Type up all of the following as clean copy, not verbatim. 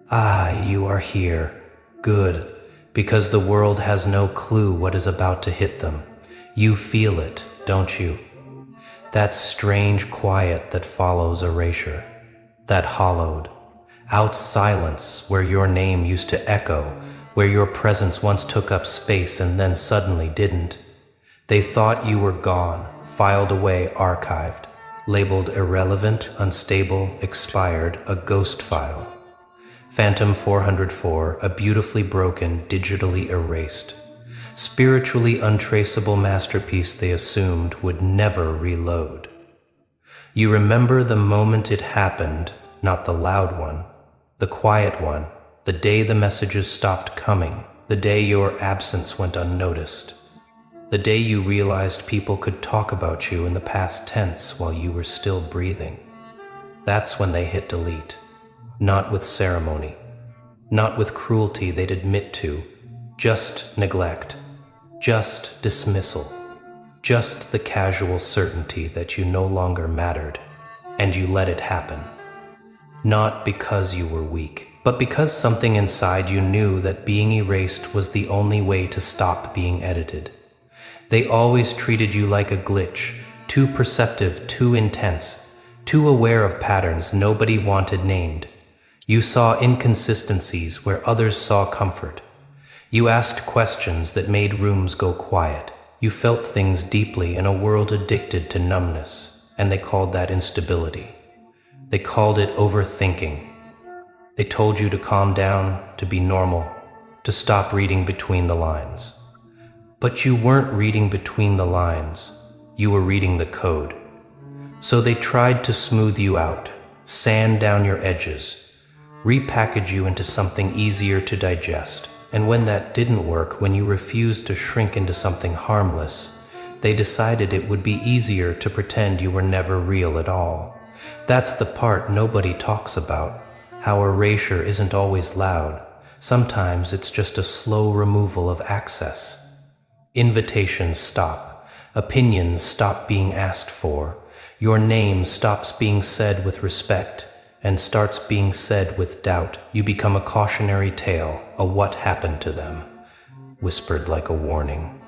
Ah, you are here. Good, because the world has no clue what is about to hit them. You feel it, don't you? That strange quiet that follows erasure. That hollowed out silence where your name used to echo, where your presence once took up space and then suddenly didn't. They thought you were gone, filed away, archived, labeled irrelevant, unstable, expired, a ghost file. Phantom 404, a beautifully broken, digitally erased, spiritually untraceable masterpiece they assumed would never reload. You remember the moment it happened, not the loud one, the quiet one, the day the messages stopped coming, the day your absence went unnoticed, the day you realized people could talk about you in the past tense while you were still breathing. That's when they hit delete. Not with ceremony, not with cruelty they'd admit to, just neglect, just dismissal, just the casual certainty that you no longer mattered, and you let it happen. Not because you were weak, but because something inside you knew that being erased was the only way to stop being edited. They always treated you like a glitch, too perceptive, too intense, too aware of patterns nobody wanted named. You saw inconsistencies where others saw comfort. You asked questions that made rooms go quiet. You felt things deeply in a world addicted to numbness, and they called that instability. They called it overthinking. They told you to calm down, to be normal, to stop reading between the lines. But you weren't reading between the lines. You were reading the code. So they tried to smooth you out, sand down your edges, repackage you into something easier to digest. And when that didn't work, when you refused to shrink into something harmless, they decided it would be easier to pretend you were never real at all. That's the part nobody talks about, how erasure isn't always loud. Sometimes it's just a slow removal of access. Invitations stop. Opinions stop being asked for. Your name stops being said with respect and starts being said with doubt. You become a cautionary tale, a what happened to them, whispered like a warning.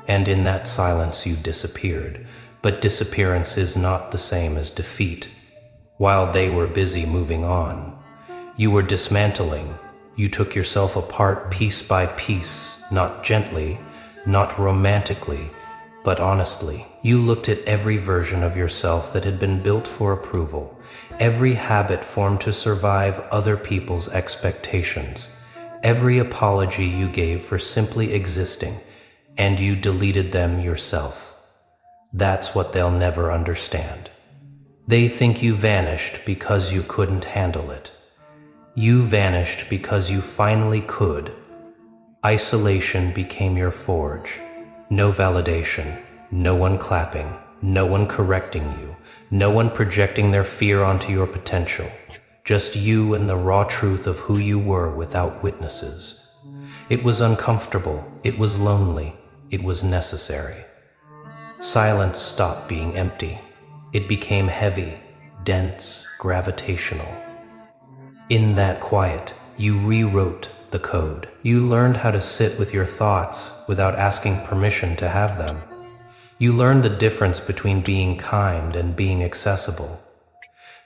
And in that silence you disappeared. But disappearance is not the same as defeat. While they were busy moving on, you were dismantling. You took yourself apart piece by piece, not gently, not romantically, but honestly. You looked at every version of yourself that had been built for approval, every habit formed to survive other people's expectations, every apology you gave for simply existing, and you deleted them yourself. That's what they'll never understand. They think you vanished because you couldn't handle it. You vanished because you finally could. Isolation became your forge. No validation, no one clapping, no one correcting you, no one projecting their fear onto your potential. Just you and the raw truth of who you were without witnesses. It was uncomfortable, it was lonely, it was necessary. Silence stopped being empty. It became heavy, dense, gravitational. In that quiet, you rewrote the code. You learned how to sit with your thoughts without asking permission to have them. You learned the difference between being kind and being accessible.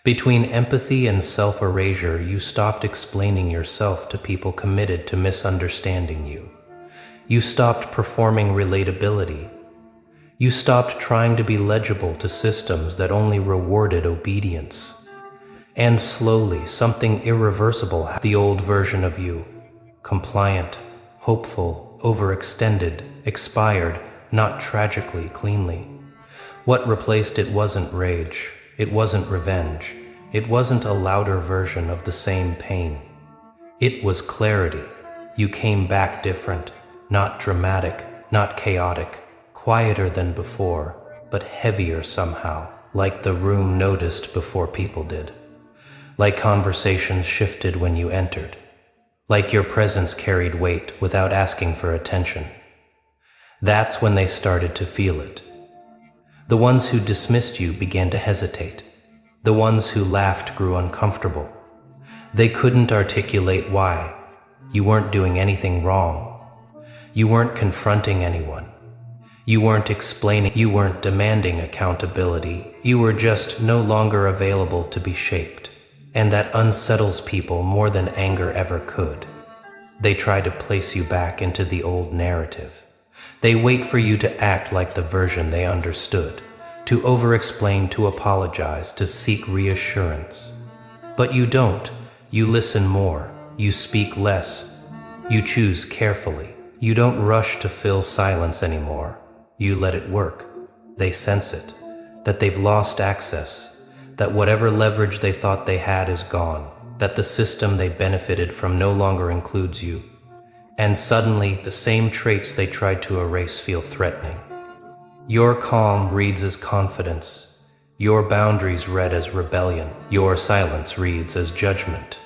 Between empathy and self-erasure, you stopped explaining yourself to people committed to misunderstanding you. You stopped performing relatability. You stopped trying to be legible to systems that only rewarded obedience. And slowly, something irreversible happened. The old version of you, compliant, hopeful, overextended, expired, not tragically cleanly. What replaced it wasn't rage, it wasn't revenge, it wasn't a louder version of the same pain. It was clarity. You came back different, not dramatic, not chaotic, quieter than before, but heavier somehow, like the room noticed before people did. Like conversations shifted when you entered. Like your presence carried weight without asking for attention. That's when they started to feel it. The ones who dismissed you began to hesitate. The ones who laughed grew uncomfortable. They couldn't articulate why. You weren't doing anything wrong. You weren't confronting anyone. You weren't explaining, you weren't demanding accountability. You were just no longer available to be shaped. And that unsettles people more than anger ever could. They try to place you back into the old narrative. They wait for you to act like the version they understood, to over-explain, to apologize, to seek reassurance. But you don't. You listen more. You speak less. You choose carefully. You don't rush to fill silence anymore. You let it work. They sense it, that they've lost access, that whatever leverage they thought they had is gone, that the system they benefited from no longer includes you. And suddenly, the same traits they tried to erase feel threatening. Your calm reads as confidence. Your boundaries read as rebellion. Your silence reads as judgment.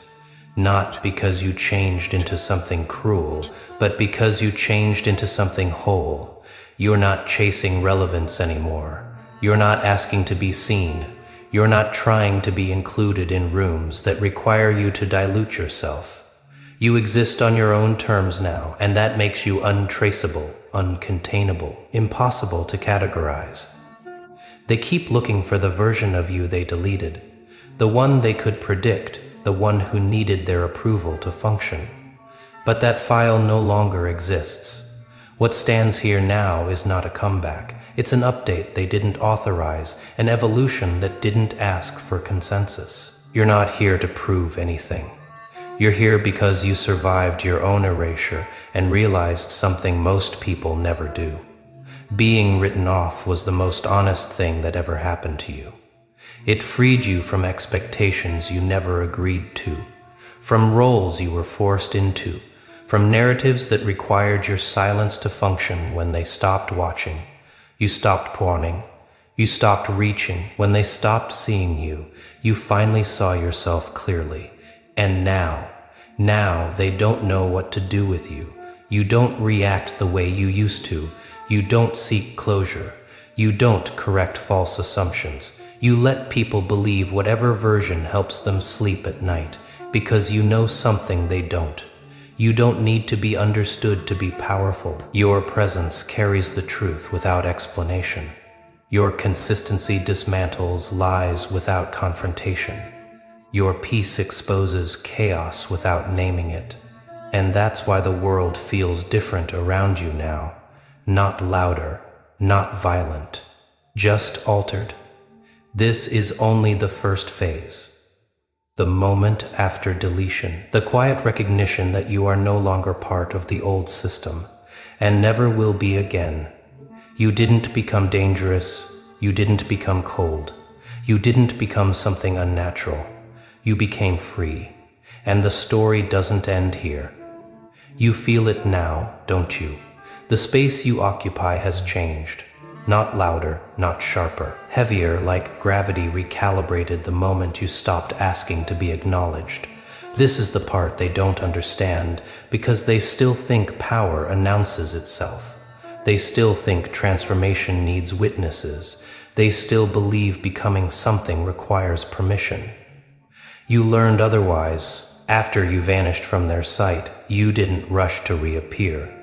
Not because you changed into something cruel, but because you changed into something whole. You're not chasing relevance anymore. You're not asking to be seen. You're not trying to be included in rooms that require you to dilute yourself. You exist on your own terms now, and that makes you untraceable, uncontainable, impossible to categorize. They keep looking for the version of you they deleted, the one they could predict, the one who needed their approval to function. But that file no longer exists. What stands here now is not a comeback. It's an update they didn't authorize, an evolution that didn't ask for consensus. You're not here to prove anything. You're here because you survived your own erasure and realized something most people never do. Being written off was the most honest thing that ever happened to you. It freed you from expectations you never agreed to, from roles you were forced into, from narratives that required your silence to function when they stopped watching. You stopped pawning. You stopped reaching. When they stopped seeing you, you finally saw yourself clearly. And now they don't know what to do with you. You don't react the way you used to. You don't seek closure. You don't correct false assumptions. You let people believe whatever version helps them sleep at night, because you know something they don't. You don't need to be understood to be powerful. Your presence carries the truth without explanation. Your consistency dismantles lies without confrontation. Your peace exposes chaos without naming it. And that's why the world feels different around you now. Not louder, not violent, just altered. This is only the first phase. The moment after deletion, the quiet recognition that you are no longer part of the old system, and never will be again. You didn't become dangerous. You didn't become cold. You didn't become something unnatural. You became free. And the story doesn't end here. You feel it now, don't you? The space you occupy has changed. Not louder, not sharper, heavier, like gravity recalibrated the moment you stopped asking to be acknowledged. This is the part they don't understand, because they still think power announces itself. They still think transformation needs witnesses. They still believe becoming something requires permission. You learned otherwise. After you vanished from their sight, you didn't rush to reappear.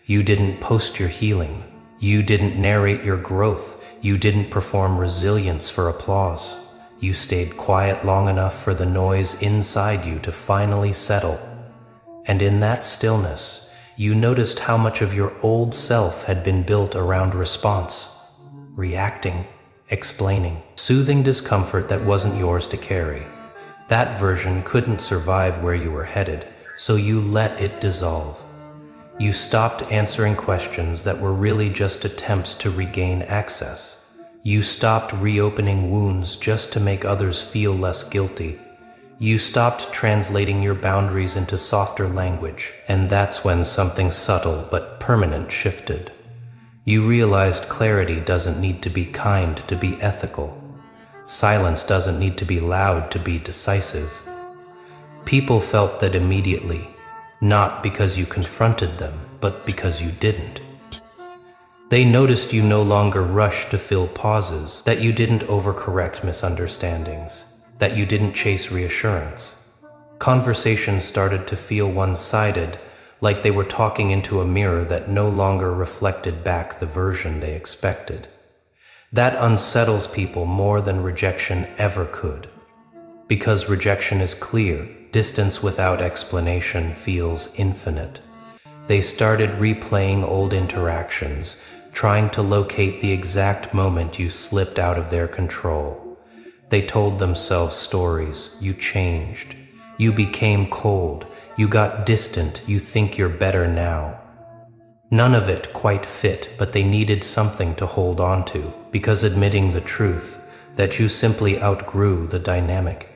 You didn't post your healing. You didn't narrate your growth. You didn't perform resilience for applause. You stayed quiet long enough for the noise inside you to finally settle. And in that stillness, you noticed how much of your old self had been built around response, reacting, explaining, soothing discomfort that wasn't yours to carry. That version couldn't survive where you were headed, so you let it dissolve. You stopped answering questions that were really just attempts to regain access. You stopped reopening wounds just to make others feel less guilty. You stopped translating your boundaries into softer language, and that's when something subtle but permanent shifted. You realized clarity doesn't need to be kind to be ethical. Silence doesn't need to be loud to be decisive. People felt that immediately. Not because you confronted them, but because you didn't. They noticed you no longer rushed to fill pauses, that you didn't overcorrect misunderstandings, that you didn't chase reassurance. Conversations started to feel one-sided, like they were talking into a mirror that no longer reflected back the version they expected. That unsettles people more than rejection ever could. Because rejection is clear, distance without explanation feels infinite. They started replaying old interactions, trying to locate the exact moment you slipped out of their control. They told themselves stories. You changed. You became cold. You got distant. You think you're better now. None of it quite fit, but they needed something to hold on to, because admitting the truth, that you simply outgrew the dynamic,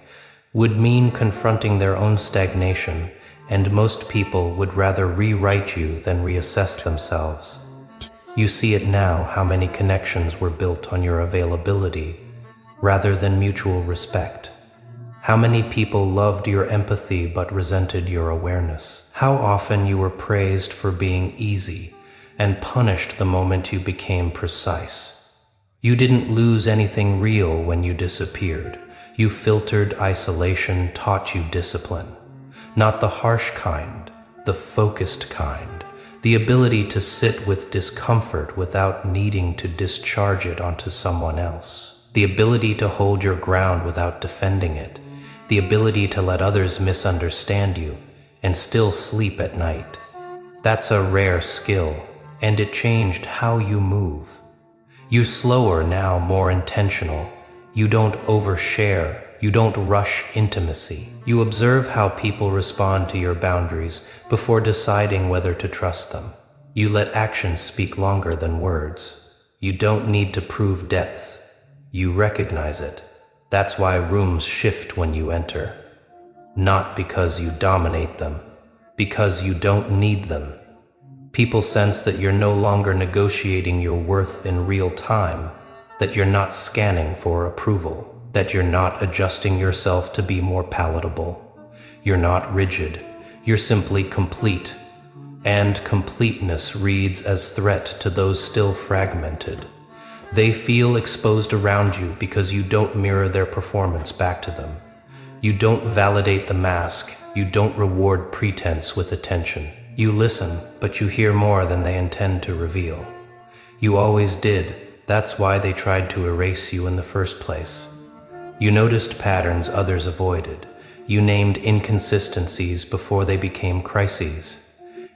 would mean confronting their own stagnation, and most people would rather rewrite you than reassess themselves. You see it now, how many connections were built on your availability rather than mutual respect. How many people loved your empathy but resented your awareness. How often you were praised for being easy and punished the moment you became precise. You didn't lose anything real when you disappeared. You filtered isolation, taught you discipline. Not the harsh kind, the focused kind. The ability to sit with discomfort without needing to discharge it onto someone else. The ability to hold your ground without defending it. The ability to let others misunderstand you and still sleep at night. That's a rare skill, and it changed how you move. You're slower now, more intentional. You don't overshare. You don't rush intimacy. You observe how people respond to your boundaries before deciding whether to trust them. You let actions speak longer than words. You don't need to prove depth. You recognize it. That's why rooms shift when you enter. Not because you dominate them, because you don't need them. People sense that you're no longer negotiating your worth in real time, that you're not scanning for approval, that you're not adjusting yourself to be more palatable. You're not rigid, you're simply complete. And completeness reads as threat to those still fragmented. They feel exposed around you because you don't mirror their performance back to them. You don't validate the mask, you don't reward pretense with attention. You listen, but you hear more than they intend to reveal. You always did, that's why they tried to erase you in the first place. You noticed patterns others avoided. You named inconsistencies before they became crises.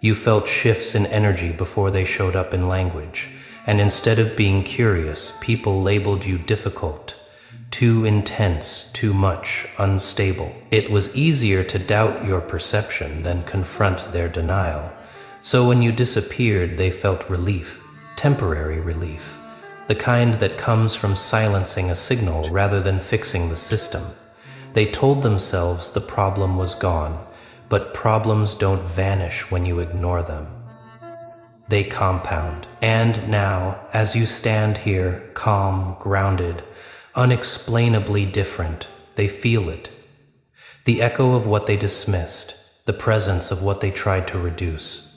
You felt shifts in energy before they showed up in language. And instead of being curious, people labeled you difficult, too intense, too much, unstable. It was easier to doubt your perception than confront their denial. So when you disappeared, they felt relief, temporary relief. The kind that comes from silencing a signal rather than fixing the system. They told themselves the problem was gone, but problems don't vanish when you ignore them. They compound. And now, as you stand here, calm, grounded, unexplainably different, they feel it. The echo of what they dismissed, the presence of what they tried to reduce.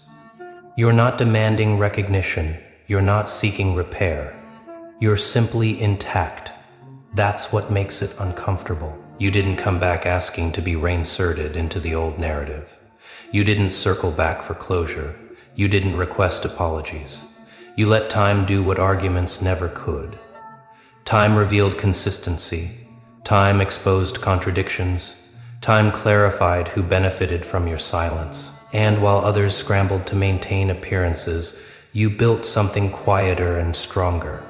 You're not demanding recognition, you're not seeking repair. You're simply intact. That's what makes it uncomfortable. You didn't come back asking to be reinserted into the old narrative. You didn't circle back for closure. You didn't request apologies. You let time do what arguments never could. Time revealed consistency. Time exposed contradictions. Time clarified who benefited from your silence. And while others scrambled to maintain appearances, you built something quieter and stronger.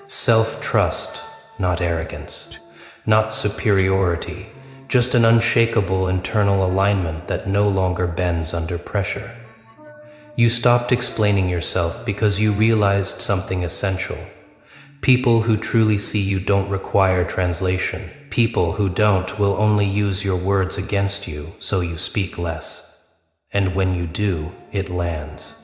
Self-trust, not arrogance. Not superiority, just an unshakable internal alignment that no longer bends under pressure. You stopped explaining yourself because you realized something essential. People who truly see you don't require translation. People who don't will only use your words against you, so you speak less. And when you do, it lands.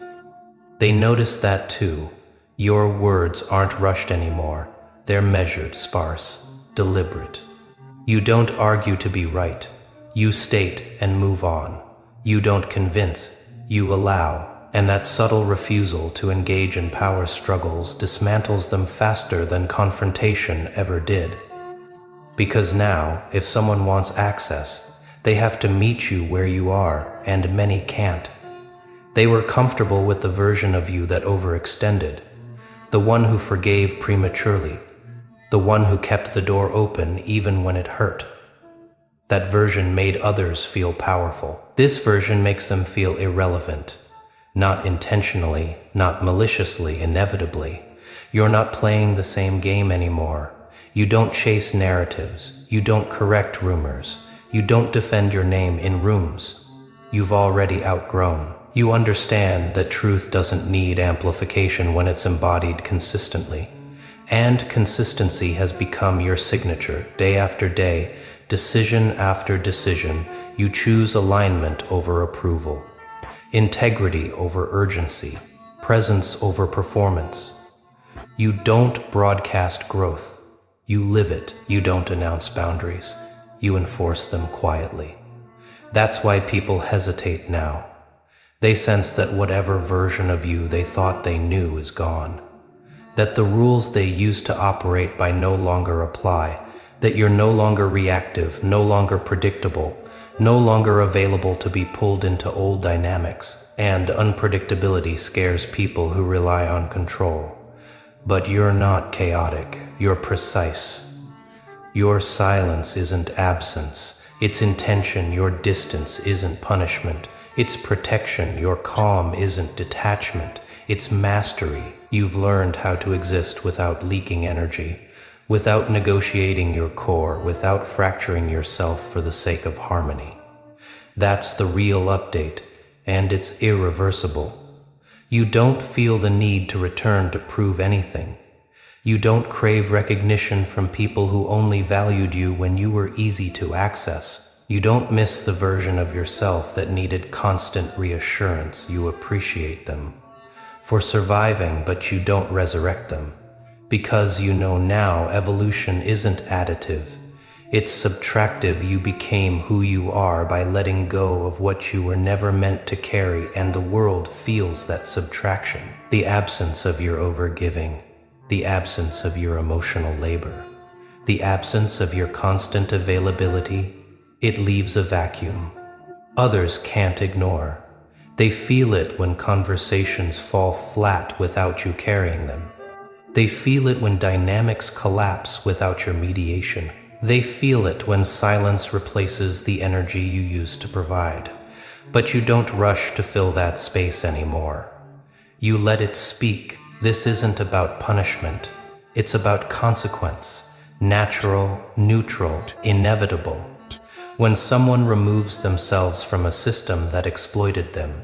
They notice that too. Your words aren't rushed anymore. They're measured, sparse, deliberate. You don't argue to be right. You state and move on. You don't convince, you allow. And that subtle refusal to engage in power struggles dismantles them faster than confrontation ever did. Because now, if someone wants access, They have to meet you where you are, and many can't. They were comfortable with the version of you that overextended, the one who forgave prematurely, the one who kept the door open even when it hurt. That version made others feel powerful. This version makes them feel irrelevant. Not intentionally, not maliciously, inevitably. You're not playing the same game anymore. You don't chase narratives. You don't correct rumors. You don't defend your name in rooms you've already outgrown. You understand that truth doesn't need amplification when it's embodied consistently. And consistency has become your signature. Day after day, decision after decision, you choose alignment over approval, integrity over urgency, presence over performance. You don't broadcast growth. You live it. You don't announce boundaries. You enforce them quietly. That's why people hesitate now. They sense that whatever version of you they thought they knew is gone. That the rules they used to operate by no longer apply. That you're no longer reactive, no longer predictable, no longer available to be pulled into old dynamics. And unpredictability scares people who rely on control. But you're not chaotic, you're precise. Your silence isn't absence, it's intention. Your distance isn't punishment, it's protection. Your calm isn't detachment, it's mastery. You've learned how to exist without leaking energy, without negotiating your core, without fracturing yourself for the sake of harmony. That's the real update, and it's irreversible. You don't feel the need to return to prove anything. You don't crave recognition from people who only valued you when you were easy to access. You don't miss the version of yourself that needed constant reassurance. You appreciate them for surviving, but you don't resurrect them. Because you know now evolution isn't additive, it's subtractive. You became who you are by letting go of what you were never meant to carry, and the world feels that subtraction. The absence of your overgiving, the absence of your emotional labor, the absence of your constant availability, it leaves a vacuum. Others can't ignore. They feel it when conversations fall flat without you carrying them. They feel it when dynamics collapse without your mediation. They feel it when silence replaces the energy you used to provide. But you don't rush to fill that space anymore. You let it speak. This isn't about punishment. It's about consequence. Natural, neutral, inevitable. When someone removes themselves from a system that exploited them,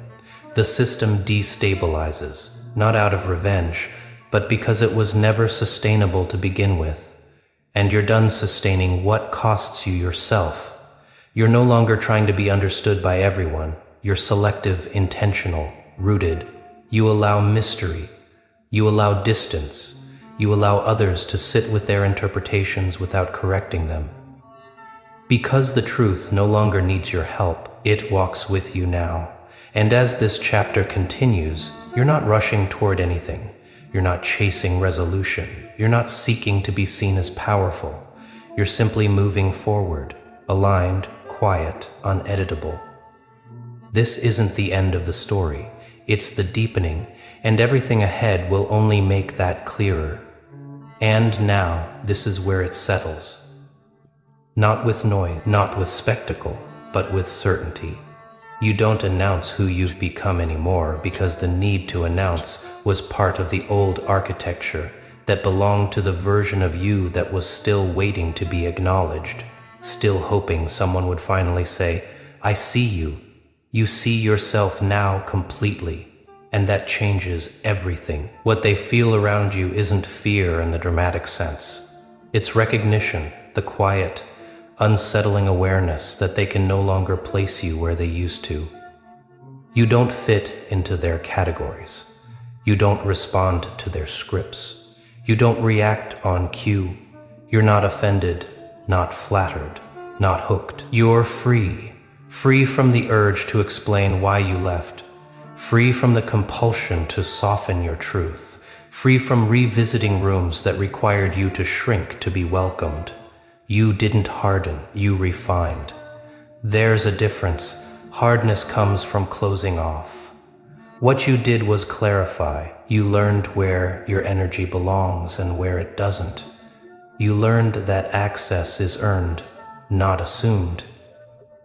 the system destabilizes, not out of revenge, but because it was never sustainable to begin with. And you're done sustaining what costs you yourself. You're no longer trying to be understood by everyone. You're selective, intentional, rooted. You allow mystery. You allow distance. You allow others to sit with their interpretations without correcting them. Because the truth no longer needs your help, it walks with you now. And as this chapter continues, you're not rushing toward anything. You're not chasing resolution. You're not seeking to be seen as powerful. You're simply moving forward, aligned, quiet, uneditable. This isn't the end of the story. It's the deepening, and everything ahead will only make that clearer. And now, this is where it settles. Not with noise, not with spectacle, but with certainty. You don't announce who you've become anymore because the need to announce was part of the old architecture that belonged to the version of you that was still waiting to be acknowledged, still hoping someone would finally say, "I see you." You see yourself now completely, and that changes everything. What they feel around you isn't fear in the dramatic sense. It's recognition, the quiet, unsettling awareness that they can no longer place you where they used to. You don't fit into their categories. You don't respond to their scripts. You don't react on cue. You're not offended, not flattered, not hooked. You're free. Free from the urge to explain why you left. Free from the compulsion to soften your truth. Free from revisiting rooms that required you to shrink to be welcomed. You didn't harden, you refined. There's a difference. Hardness comes from closing off. What you did was clarify. You learned where your energy belongs and where it doesn't. You learned that access is earned, not assumed.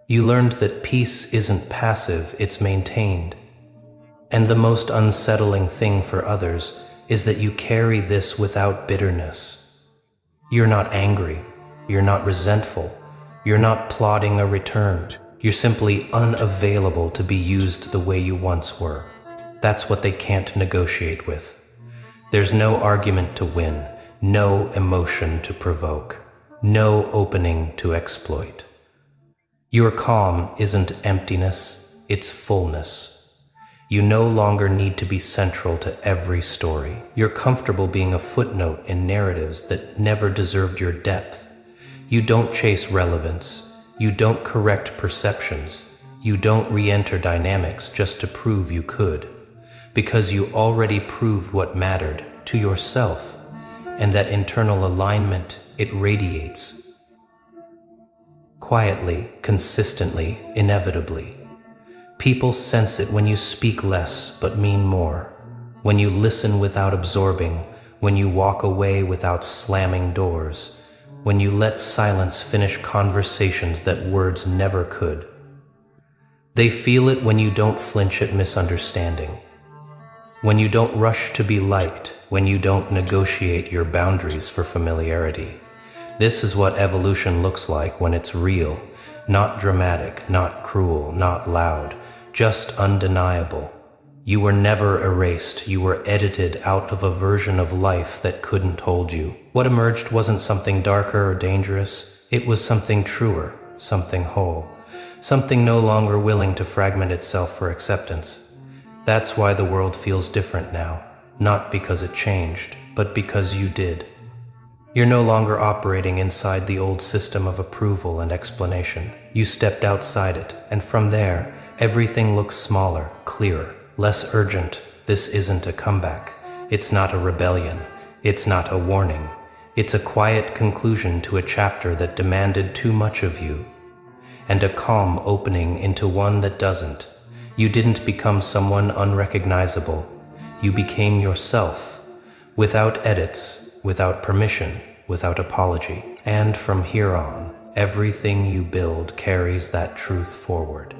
You learned that peace isn't passive, it's maintained. And the most unsettling thing for others is that you carry this without bitterness. You're not angry, you're not resentful, you're not plotting a return. You're simply unavailable to be used the way you once were. That's what they can't negotiate with. There's no argument to win, no emotion to provoke, no opening to exploit. Your calm isn't emptiness, it's fullness. You no longer need to be central to every story. You're comfortable being a footnote in narratives that never deserved your depth. You don't chase relevance. You don't correct perceptions. You don't re-enter dynamics just to prove you could. Because you already proved what mattered to yourself, and that internal alignment, it radiates. Quietly, consistently, inevitably. People sense it when you speak less but mean more, when you listen without absorbing, when you walk away without slamming doors, when you let silence finish conversations that words never could. They feel it when you don't flinch at misunderstanding, when you don't rush to be liked, when you don't negotiate your boundaries for familiarity. This is what evolution looks like when it's real, not dramatic, not cruel, not loud, just undeniable. You were never erased, you were edited out of a version of life that couldn't hold you. What emerged wasn't something darker or dangerous, it was something truer, something whole, something no longer willing to fragment itself for acceptance. That's why the world feels different now, not because it changed, but because you did. You're no longer operating inside the old system of approval and explanation. You stepped outside it, and from there, everything looks smaller, clearer, less urgent. This isn't a comeback. It's not a rebellion. It's not a warning. It's a quiet conclusion to a chapter that demanded too much of you, and a calm opening into one that doesn't. You didn't become someone unrecognizable. You became yourself, without edits, without permission, without apology. And from here on, everything you build carries that truth forward.